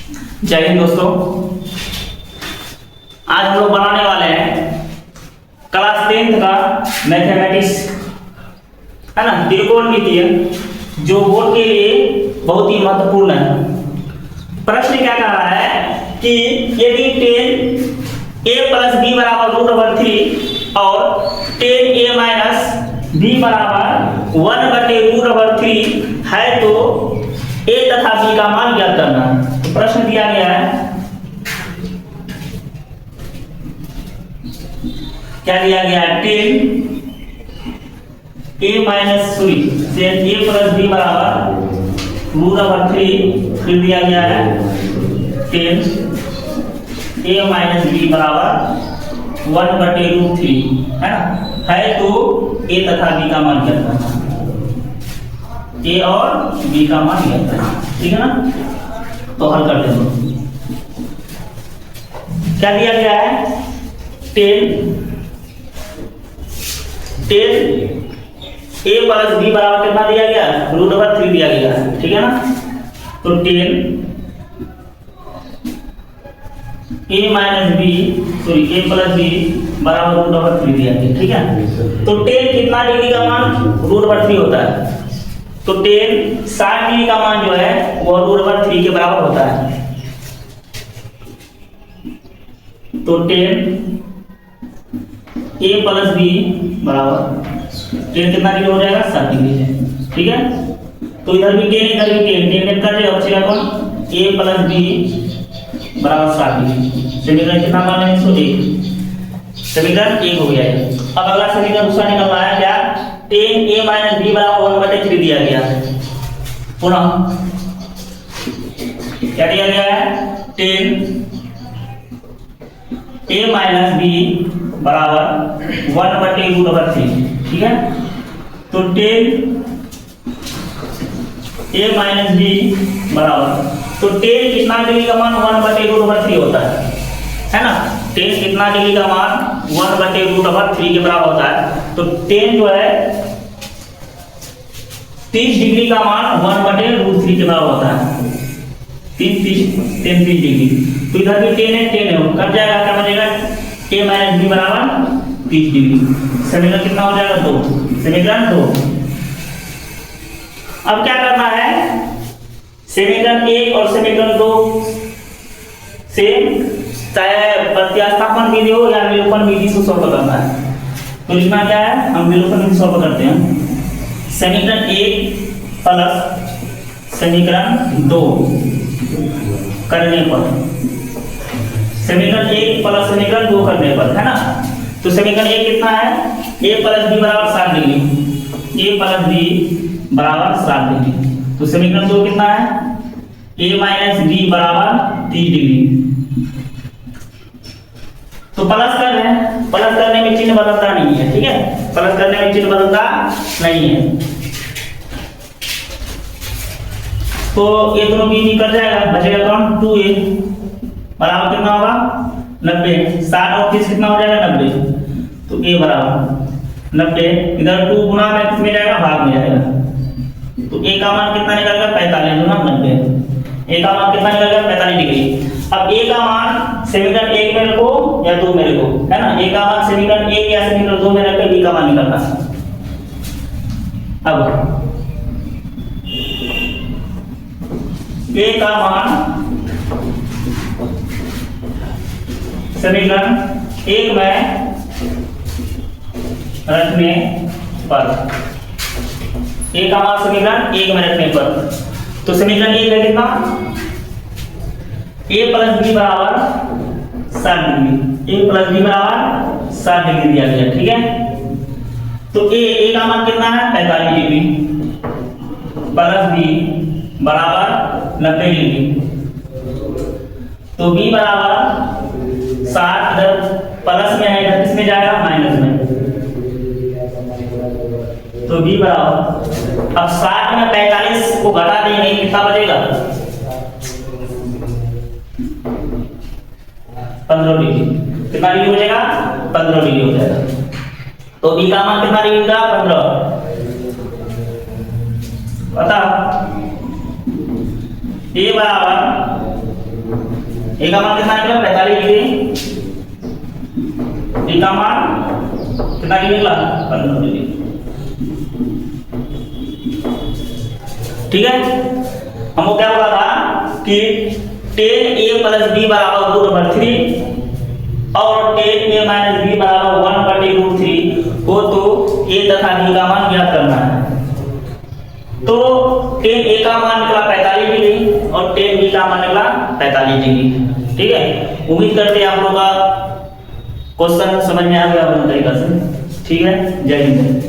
जय हिंद दोस्तों। आज हम लोग बनाने वाले हैं क्लास 10th का मैथमेटिक्स, है ना, त्रिकोणमितीय, जो बोर्ड के लिए बहुत ही महत्वपूर्ण है। प्रश्न क्या कह रहा है कि यदि 10a प्लस b बराबर √3 और 10a माइनस b बराबर 1/√3 है तो a तथा b का मान ज्ञात करना है। तो प्रश्न दिया गया है, क्या दिया गया है, 10a minus a plus b बराबर √3, फिर दिया गया है 10a माइनस b बराबर 1/√3, है ना, है तो a तथा b का मान ज्ञात करना, a और b का मान ज्ञात करना, ठीक है ना। तो हल करते हैं। क्या दिया गया है, 10a प्लस b बराबर कितना दिया गया, √3 दिया गया, ठीक है ना। तो 10a minus b a plus b बराबर √3 दिया गया, ठीक है। तो 10 कितना डिग्री का मान √3 होता है, तो 10 60 डिग्री का मान जो है वो √3 के बराबर होता है। तो 10a प्लस b बराबर 10 कितना डिग्री हो जाएगा, 60 डिग्री, ठीक है। तो इधर भी 10 इधर भी 10 कर दिया, बचेगा कौन, a प्लस b बराबर 60 डिग्री। समीकरण कितना मान लेंगे, 101, समीकरण 1 हो गया है। अब अगला समीकरण दूसरा निकलना है, क्या, 10a माइनस b बराबर 1/3 दिया गया है। पुनः क्या दिया गया है, 10a माइनस b बराबर 1/√3, ठीक है। तो 10a माइनस b बराबर, तो 10 कितना डिग्री का मान 1/√3 होता है ना। 10 कितना डिग्री का मान 1/√3 के बराबर होता है। तो 10 जो है 30 डिग्री का मान 1/√3 के बराबर होता है, 30 डिग्री। तो इधर भी 10 है, कट जाएगा, क्या बचेगा, a माइनस b बराबर 30 डिग्री। समीकरण कितना हो जाएगा, 2, समीकरण 2। अब क्या करना है, समीकरण 1 और समीकरण 2 से चाहे प्रत्यास्थापन विधि हो या विलोपन विधि से सॉल्व करना है। तो लिखना क्या है, हम विलोपन विधि सॉल्व करते हैं। समीकरण 1 प्लस समीकरण 2 करने पर, समीकरण 1 प्लस समीकरण 2 करने पर, है ना। तो समीकरण 1 कितना है, a प्लस b बराबर 60 डिग्री, a प्लस b बराबर 60 डिग्री। तो समीकरण 2 कितना है, a माइनस b बराबर 30 डिग्री। तो प्लस कर रहे हैं, प्लस करने में चिन्ह बदलता नहीं है, ठीक है, प्लस करने में चिन्ह बदलता नहीं है। तो ये दोनों b कट जाएगा, बचेगा कौन, 2a बराबर कितना होगा, 90। 60 और 30 कितना हो जाएगा, 90। तो a बराबर 90, इधर 2 गुना में किसमें जाएगा, भाग में जाएगा। तो a का मान कितना निकलेगा, 45 गुना 90, a का मान कितना निकलेगा, 45 डिग्री। अब a का मान समीकरण 1 में रखो या 2 में रखो, है ना, a का मान समीकरण 1 या समीकरण 2 में रखकर b का मान निकालना है। अब a का मान समीकरण 1 में रखने पर, a का मान समीकरण 1 में रखने पर, तो समीकरण 1 है कितना, a प्लस b बराबर 60 डिग्री, a प्लस b बराबर 60 डिग्री दिया गया, ठीक है। तो a का मान कितना है, 45 डिग्री, प्लस b बराबर 90 डिग्री। तो b बराबर 60, इधर प्लस में है, इधर किसमें जाएगा, माइनस में। तो b बराबर, अब 60 में 45 को घटा देंगे, कितना बचेगा, 15 डिग्री। कितना डिग्री हो जाएगा, 15 डिग्री हो जाएगा। तो b का मान कितना डिग्री का, 15। बता a बराबर ए का मान कितना निकला 45 डिग्री, बी का मान कितना डिग्री निकला 15 डिग्री। ठीक है, हमको क्या बोला था कि tan a प्लस b बराबर √3 और tan a माइनस b बराबर 1/√3 हो तो a तथा b का मान ज्ञात करना है। तो tan a का मान निकला 45 डिग्री और tan b का मान निकला 45 डिग्री। ठीक है, उम्मीद करते हैं आप लोगों का क्वेश्चन समझ में आ गया अपने तरीका से। ठीक है, जय हिंद।